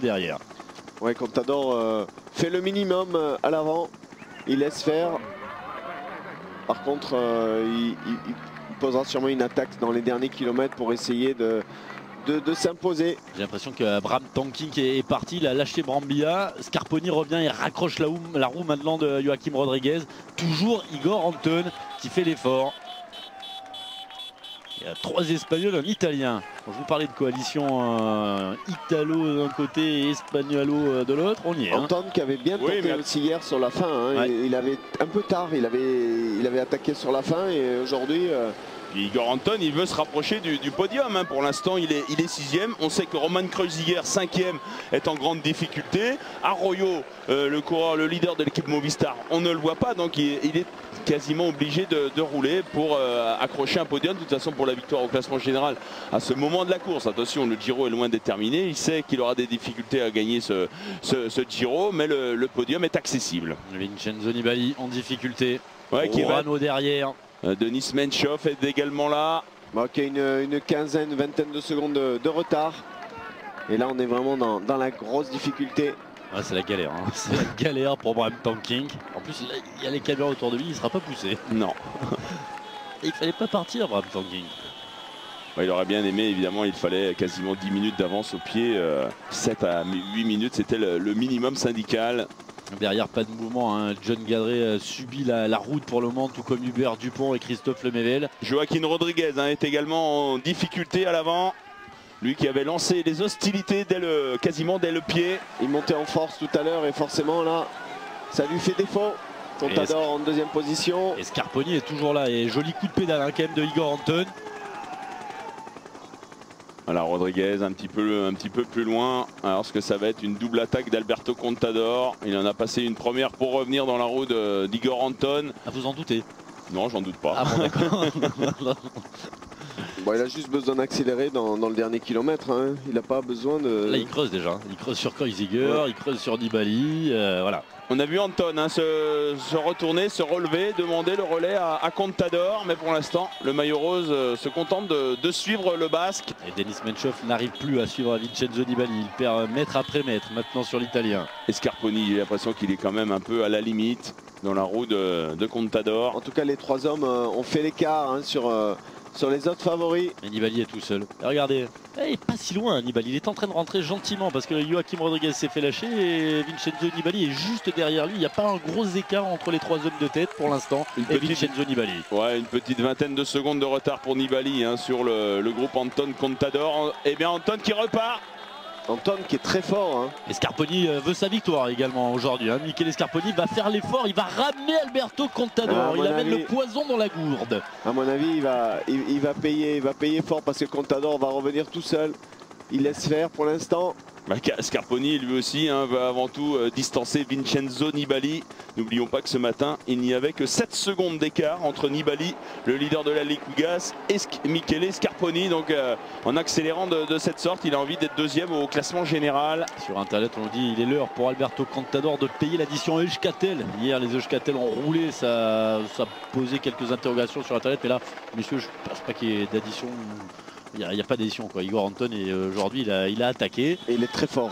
derrière. Ouais, Contador fait le minimum à l'avant, il laisse faire. Par contre, il posera sûrement une attaque dans les derniers kilomètres pour essayer de s'imposer. J'ai l'impression que Bram Tankink est parti, il a lâché Brambilla. Scarponi revient et raccroche la roue maintenant de Joachim Rodriguez. Toujours Igor Anton qui fait l'effort. Il y a 3 Espagnols, un Italien. Quand je vous parlais de coalition italo d'un côté et espagnolo de l'autre, on y est. Anton qui avait bien tenté aussi hier sur la fin. Hein. Ouais. Il avait un peu tard, il avait attaqué sur la fin et aujourd'hui... Igor Anton, il veut se rapprocher du podium. Hein. Pour l'instant, il est 6e. On sait que Roman Kreuziger, 5e, est en grande difficulté. Arroyo, le leader de l'équipe Movistar, on ne le voit pas. Donc, il est quasiment obligé de rouler pour accrocher un podium. De toute façon, pour la victoire au classement général, à ce moment de la course, attention, le Giro est loin d'être terminé. Il sait qu'il aura des difficultés à gagner ce Giro, mais le podium est accessible. Vincenzo Nibali en difficulté. Ouais, qui va derrière. Denis Menchov est également là. Bon, qui a une quinzaine, vingtaine de secondes de retard. Et là, on est vraiment dans la grosse difficulté. Ouais, c'est la galère. Hein. C'est la galère pour Bram Tankink. En plus, là, il y a les caméras autour de lui, il ne sera pas poussé. Non. Et il fallait pas partir, Bram Tankink. Ouais, il aurait bien aimé, évidemment, il fallait quasiment 10 minutes d'avance au pied. 7 à 8 minutes, c'était le minimum syndical. Derrière, pas de mouvement. Hein. John Gadret subit la route pour le moment, tout comme Hubert Dupont et Christophe Lemaivel. Joaquin Rodriguez est également en difficulté à l'avant. Lui qui avait lancé les hostilités quasiment dès le pied. Il montait en force tout à l'heure et forcément là, ça lui fait défaut. Contador en deuxième position. Et Scarponi est toujours là. Et joli coup de pédale hein, quand même de Igor Anton. Voilà, Rodriguez un petit peu plus loin. Alors ce que ça va être une double attaque d'Alberto Contador. Il en a passé une première pour revenir dans la roue d'Igor Anton. Ah, vous en doutez? Non, j'en doute pas. Ah bon, d'accord. Bon, il a juste besoin d'accélérer dans le dernier kilomètre. Hein. Il n'a pas besoin de... Là, il creuse déjà. Il creuse sur Kreuziger, ouais. Il creuse sur Nibali. Voilà. On a vu Anton hein, se retourner, se relever, demander le relais à Contador. Mais pour l'instant, le maillot rose se contente de suivre le Basque. Et Denis Menchov n'arrive plus à suivre Vincenzo Nibali. Il perd mètre après mètre maintenant sur l'Italien. Et Scarponi, j'ai l'impression qu'il est quand même un peu à la limite dans la roue de Contador. En tout cas, les 3 hommes ont fait l'écart hein, sur les autres favoris. Et Nibali est tout seul. Et regardez, il n'est pas si loin Nibali. Il est en train de rentrer gentiment parce que Joachim Rodriguez s'est fait lâcher et Vincenzo Nibali est juste derrière lui. Il n'y a pas un gros écart entre les 3 hommes de tête pour l'instant et Vincenzo Nibali. Ouais, une petite vingtaine de secondes de retard pour Nibali hein, sur le groupe Anton Contador. Et bien Anton qui repart. Anton qui est très fort. Hein. Et Scarponi veut sa victoire également aujourd'hui. Hein. Michele Scarponi va faire l'effort, il va ramener Alberto Contador. Il amène le poison dans la gourde. À mon avis, il va payer fort parce que Contador va revenir tout seul. Il laisse faire pour l'instant. Scarponi lui aussi hein, va avant tout distancer Vincenzo Nibali. N'oublions pas que ce matin il n'y avait que 7 secondes d'écart entre Nibali, le leader de la Liquigas, et Michele Scarponi. Donc en accélérant de cette sorte, il a envie d'être deuxième au classement général. Sur internet on dit il est l'heure pour Alberto Contador de payer l'addition Euskaltel. Hier les Euskaltel ont roulé, ça posait quelques interrogations sur internet, mais là messieurs je ne pense pas qu'il y ait d'addition. Il n'y a pas d'édition quoi. Igor Anton aujourd'hui il a attaqué. Et il est très fort.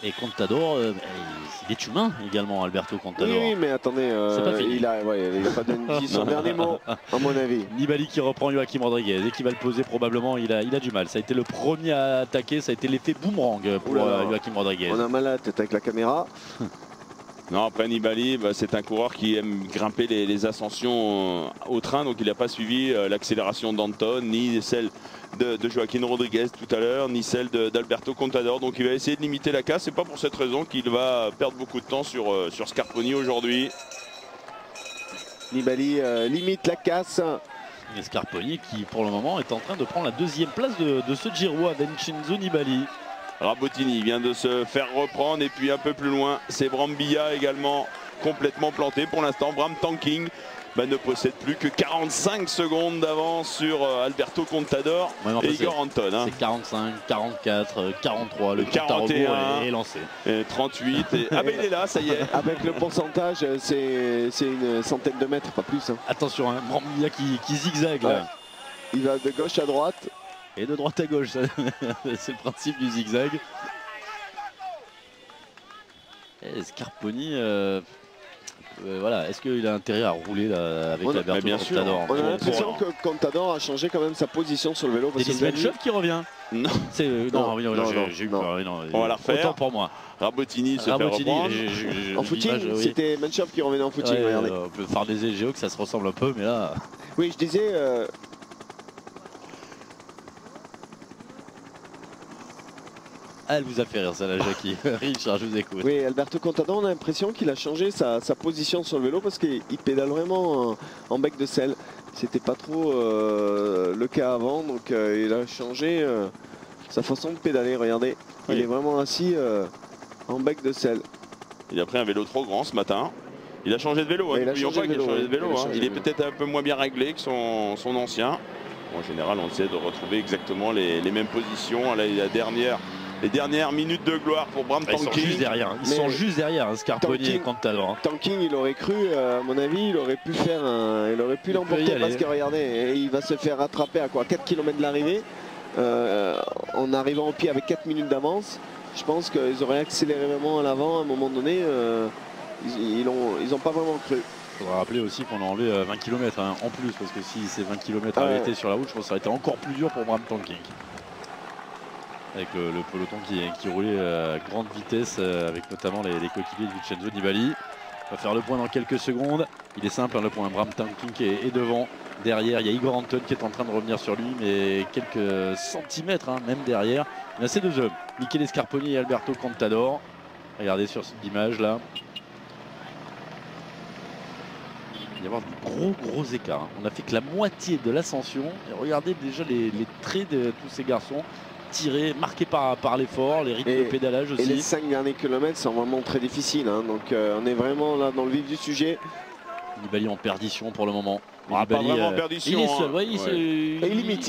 Et Contador, il est humain également, Alberto Contador. Oui, mais attendez, il n'a pas donné son dernier mot, à mon avis. Nibali qui reprend Joachim Rodriguez et qui va le poser probablement, il a du mal. Ça a été le premier à attaquer, ça a été l'effet boomerang pour Joachim Rodriguez. On a mal à la tête avec la caméra. Non, après Nibali, c'est un coureur qui aime grimper les ascensions au train, donc il n'a pas suivi l'accélération d'Anton, ni celle de Joaquin Rodriguez tout à l'heure, ni celle d'Alberto Contador. Donc il va essayer de limiter la casse. C'est pas pour cette raison qu'il va perdre beaucoup de temps sur Scarponi aujourd'hui. Nibali limite la casse. Et Scarponi qui pour le moment est en train de prendre la 2e place de ce Giro à Vincenzo Nibali. Rabottini vient de se faire reprendre et puis un peu plus loin c'est Brambilla également complètement planté. Pour l'instant Bram Tankink ne possède plus que 45 secondes d'avance sur Alberto Contador et Igor Anton. Hein. C'est 45, 44, 43, le 41 est lancé. Et 38 ah ben il est là, ça y est. Avec le pourcentage c'est une centaine de mètres, pas plus. Hein. Attention, hein, Brambilla qui zigzague là. Il va de gauche à droite. Et de droite à gauche, c'est le principe du zigzag. Et Scarponi, voilà, est-ce qu'il a intérêt à rouler là, avec Alberto Contador? On a l'impression que Contador a changé quand même sa position sur le vélo. Denis Menchov qui revient. Non, J'ai eu peur. On va la refaire. Autant pour moi. Rabotini se fait reprendre. En footing, c'était Menchov qui revenait en footing. Regardez. On peut faire des EGO que ça se ressemble un peu, mais là. Oui, je disais. Elle vous a fait rire, ça, la Jackie. Richard, je vous écoute. Oui, Alberto Contador, on a l'impression qu'il a changé sa position sur le vélo parce qu'il pédale vraiment en bec de selle. C'était pas trop le cas avant, donc il a changé sa façon de pédaler. Regardez, oui. Il est vraiment assis en bec de selle. Il a pris un vélo trop grand ce matin. Il a changé de vélo. Il a changé de vélo. Il est peut-être un peu moins bien réglé que son ancien. En général, on essaie de retrouver exactement les mêmes positions. Là, les dernières minutes de gloire pour Bram Tankink. Ils sont juste derrière. Ils sont juste derrière, Scarponi et Contador. Tankink, il aurait cru, à mon avis, il aurait pu l'emporter parce que regardez, il va se faire rattraper à quoi 4 km de l'arrivée. En arrivant au pied avec 4 minutes d'avance. Je pense qu'ils auraient accéléré vraiment à l'avant à un moment donné. Ils n'ont pas vraiment cru. Il faudra rappeler aussi qu'on a enlevé 20 km en plus, parce que si ces 20 km arrêtés sur la route, je pense que ça aurait été encore plus dur pour Bram Tankink. Avec le peloton qui roulait à grande vitesse, avec notamment les coéquipiers de Vincenzo Nibali. On va faire le point dans quelques secondes. Il est simple, le point. Bram Tankink est devant. Derrière, il y a Igor Anton qui est en train de revenir sur lui, mais quelques centimètres, même derrière. Il y a ces deux hommes, Michele Scarponi et Alberto Contador. Regardez sur cette image là. Il va y avoir de gros écarts. On a fait que la moitié de l'ascension. Et regardez déjà les traits de tous ces garçons. Tirés, marqués par l'effort, les rythmes de pédalage aussi. Et les 5 derniers kilomètres sont vraiment très difficiles. Donc on est vraiment là dans le vif du sujet. Nibali en perdition pour le moment. Pas vraiment en perdition. Il est seul, il limite.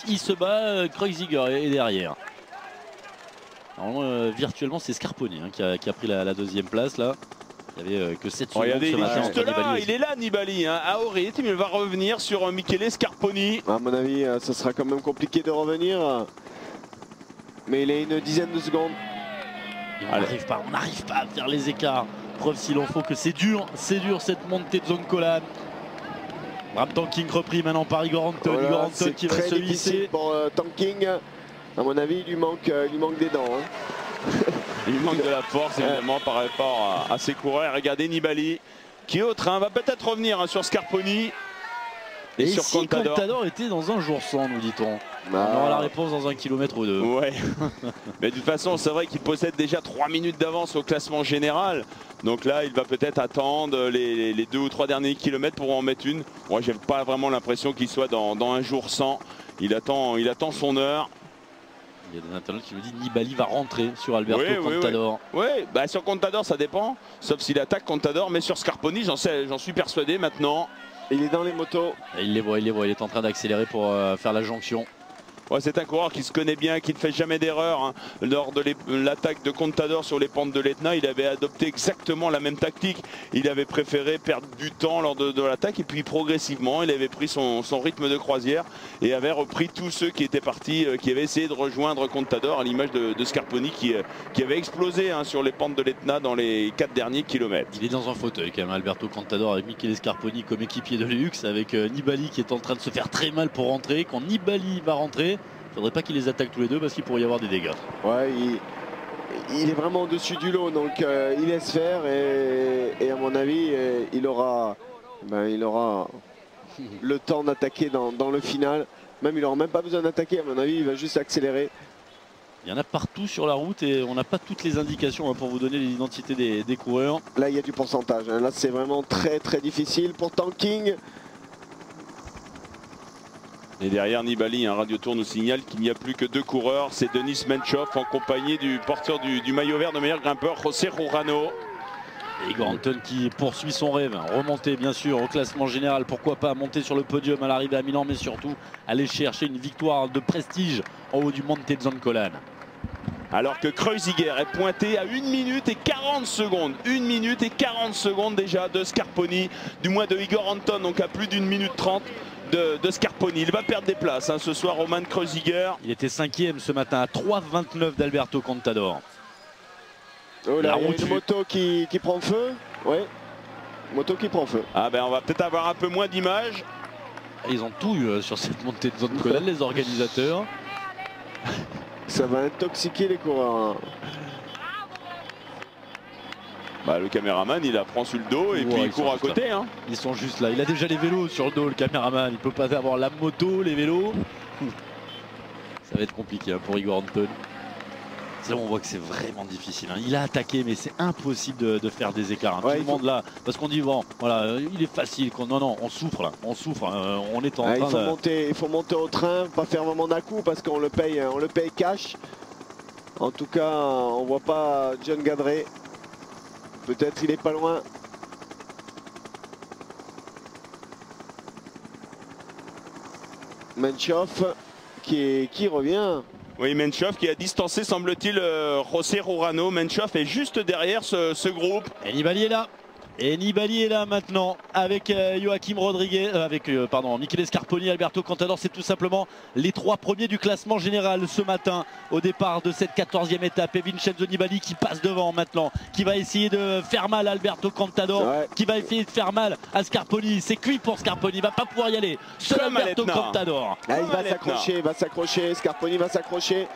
Il se bat, Kreuziger est derrière. Alors, virtuellement, c'est Scarponi qui a pris la deuxième place là. Il n'y avait que 7 secondes ce matin. Juste là, il est là Nibali, à haut rythme, il va revenir sur Michele Scarponi. À mon avis, ça sera quand même compliqué de revenir. Mais il est une dizaine de secondes. On n'arrive pas à faire les écarts. Preuve s'il en faut que c'est dur cette montée de zone collane. Bram Tankink repris maintenant par Igor Anton. Voilà, Igor Anton qui va se hisser. Pour Tankink, à mon avis, il lui manque des dents. Il manque de la force évidemment par rapport à ses coureurs. Regardez Nibali qui est au train, va peut-être revenir sur Scarponi. Et sur Contador était dans un jour sans, nous dit-on. On aura la réponse dans 1 kilomètre ou 2. Ouais. Mais de toute façon, c'est vrai qu'il possède déjà 3 minutes d'avance au classement général. Donc là, il va peut-être attendre les 2 ou 3 derniers kilomètres pour en mettre une. Moi, j'ai pas vraiment l'impression qu'il soit dans un jour sans. Il attend son heure. Il y a des internautes qui me disent Nibali va rentrer sur Alberto Contador. Oui, sur Contador, ça dépend. Sauf s'il attaque Contador. Mais sur Scarponi, j'en suis persuadé maintenant. Il est dans les motos. Et il les voit. Il est en train d'accélérer pour faire la jonction. Ouais, c'est un coureur qui se connaît bien, qui ne fait jamais d'erreur. Lors de l'attaque de Contador sur les pentes de l'Etna, il avait adopté exactement la même tactique. Il avait préféré perdre du temps lors de l'attaque et puis progressivement, il avait pris son rythme de croisière et avait repris tous ceux qui étaient partis, qui avaient essayé de rejoindre Contador, à l'image de Scarponi qui avait explosé sur les pentes de l'Etna dans les 4 derniers kilomètres. Il est dans un fauteuil quand même, Alberto Contador, avec Michele Scarponi comme équipier de luxe, avec Nibali qui est en train de se faire très mal pour rentrer. Quand Nibali va rentrer, il ne faudrait pas qu'il les attaque tous les deux parce qu'il pourrait y avoir des dégâts. Ouais, il est vraiment au-dessus du lot, donc il laisse faire et à mon avis, il aura le temps d'attaquer dans le final. Même il n'aura même pas besoin d'attaquer, à mon avis, il va juste accélérer. Il y en a partout sur la route et on n'a pas toutes les indications pour vous donner l'identité des coureurs. Là, il y a du pourcentage. Là, c'est vraiment très difficile pour Tankink. Et derrière Nibali, un radiotour nous signale qu'il n'y a plus que 2 coureurs. C'est Denis Menchov en compagnie du porteur du maillot vert de meilleur grimpeur, José Rurano. Et Igor Anton qui poursuit son rêve, remonter bien sûr au classement général, pourquoi pas monter sur le podium à l'arrivée à Milan, mais surtout aller chercher une victoire de prestige en haut du Monte Zoncolan. Alors que Kreuziger est pointé à 1 minute et 40 secondes. 1 minute et 40 secondes déjà de Scarponi, du moins de Igor Anton, donc à plus d'1 minute 30 de Scarponi. Il va perdre des places ce soir, Roman Kreuziger. Il était 5e ce matin à 3,29 d'Alberto Contador. Oh là, La il y a route une moto qui prend feu. Oui, moto qui prend feu. Ah ben on va peut-être avoir un peu moins d'images. Ils ont tout eu sur cette montée de zone Colan, les organisateurs. Ça va intoxiquer les coureurs. Bah, le caméraman il la prend sur le dos et Ouais, puis il ils sont court à juste côté. Hein. Ils sont juste là. Il a déjà les vélos sur le dos, le caméraman. Il peut pas avoir la moto, les vélos. Ça va être compliqué hein, pour Igor Anton. C'est bon, on voit que c'est vraiment difficile. Hein. Il a attaqué, mais c'est impossible de faire des écarts. Hein. Ouais, Tout le monde là, parce qu'on dit bon, voilà, il est facile. Non, non, on souffre là, on souffre. On est en train il faut monter au train, pas faire vraiment d'un coup parce qu'on le paye cash. En tout cas, on voit pas John Gadret. Peut-être il est pas loin. Menchoff qui revient. Oui, Menchoff qui a distancé, semble-t-il, José Rurano. Menchoff est juste derrière ce groupe. Et Nibali est là. Et Nibali est là maintenant avec Joachim Rodriguez, Michele Scarponi, Alberto Contador. C'est tout simplement les 3 premiers du classement général ce matin au départ de cette 14e étape. Et Vincenzo Nibali qui passe devant maintenant, qui va essayer de faire mal à Alberto Contador, qui va essayer de faire mal à Scarponi. C'est cuit pour Scarponi, il va pas pouvoir y aller. Seul Comme Alberto Contador. Ah, il va s'accrocher, Scarponi va s'accrocher.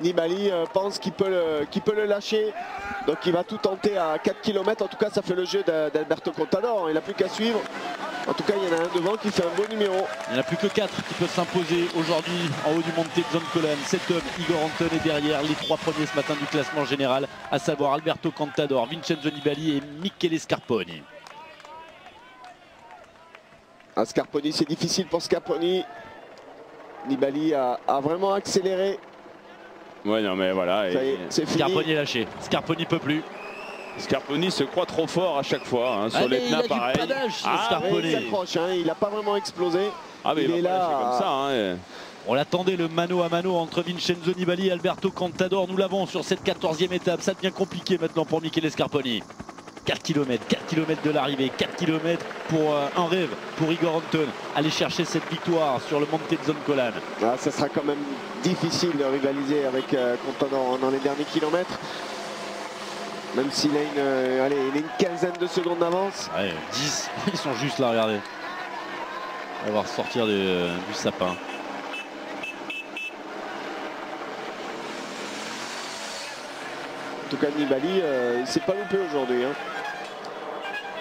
Nibali pense qu'il peut le lâcher. Donc il va tout tenter à 4 km. En tout cas, ça fait le jeu d'Alberto Contador. Il n'a plus qu'à suivre. En tout cas, il y en a un devant qui fait un beau numéro. Il n'y en a plus que 4 qui peuvent s'imposer aujourd'hui en haut du montée de zone Colan. 7 hommes, Igor Anton est derrière les 3 premiers ce matin du classement général, à savoir Alberto Contador, Vincenzo Nibali et Michele Scarponi. À Scarponi, c'est difficile pour Scarponi. Nibali a vraiment accéléré. Ouais, non, mais voilà. C'est fini. Scarponi est lâché. Scarponi peut plus. Scarponi se croit trop fort à chaque fois. Hein. Sur les pneus, pareil. Il a du panage, Scarponi. Il s'accroche, hein. Il n'a pas vraiment explosé. Ah, mais il est là. Comme ça. Hein. On l'attendait, le mano à mano entre Vincenzo Nibali et Alberto Contador. Nous l'avons sur cette 14e étape. Ça devient compliqué maintenant pour Michele Scarponi. 4 km de l'arrivée, 4 km pour un rêve pour Igor Anton. Aller chercher cette victoire sur le montée de zone Colan. Ah, ça sera quand même difficile de rivaliser avec Contador dans les derniers kilomètres. Même s'il a une quinzaine de secondes d'avance. Ouais, 10, ils sont juste là, regardez. On va voir sortir du sapin. En tout cas, Nibali, il s'est pas loupé aujourd'hui. Hein.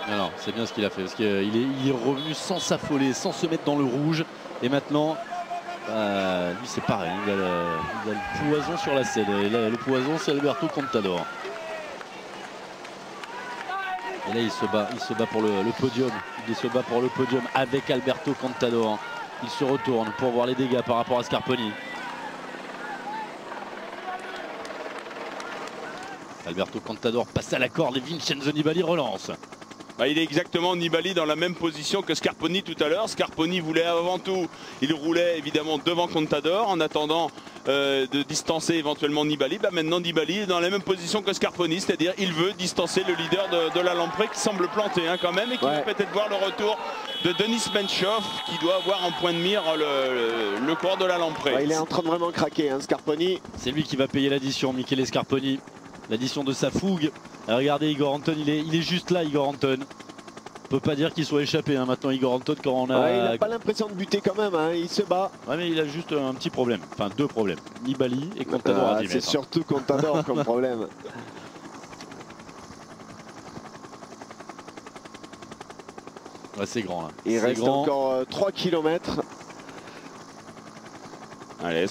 Non, c'est bien ce qu'il a fait, parce qu'il est revenu sans s'affoler, sans se mettre dans le rouge. Et maintenant, lui c'est pareil, il a le poison sur la selle. Et là, le poison, c'est Alberto Contador. Et là, il se bat pour le podium. Il se bat pour le podium avec Alberto Contador. Il se retourne pour voir les dégâts par rapport à Scarponi. Alberto Contador passe à la corde et Vincenzo Nibali relance. Bah, il est exactement Nibali dans la même position que Scarponi tout à l'heure. Scarponi voulait avant tout, il roulait évidemment devant Contador en attendant de distancer éventuellement Nibali. Bah, maintenant Nibali est dans la même position que Scarponi, c'est-à-dire il veut distancer le leader de la Lamprey qui semble planté hein, quand même et qui va peut-être voir le retour de Denis Menchoff qui doit avoir en point de mire le corps de la Lamprey. Il est en train de vraiment craquer, hein, Scarponi. C'est lui qui va payer l'addition, Michele Scarponi. L'addition de sa fougue. Regardez Igor Anton, il est juste là Igor Anton. On peut pas dire qu'il soit échappé hein, maintenant Igor Anton quand on a... il n'a pas l'impression de buter quand même, hein, il se bat. Ouais mais il a juste un petit problème, enfin 2 problèmes. Nibali et Contador à 10 mètres. C'est surtout Contador comme problème. Ouais, c'est grand là. Il reste encore 3 km. Allez,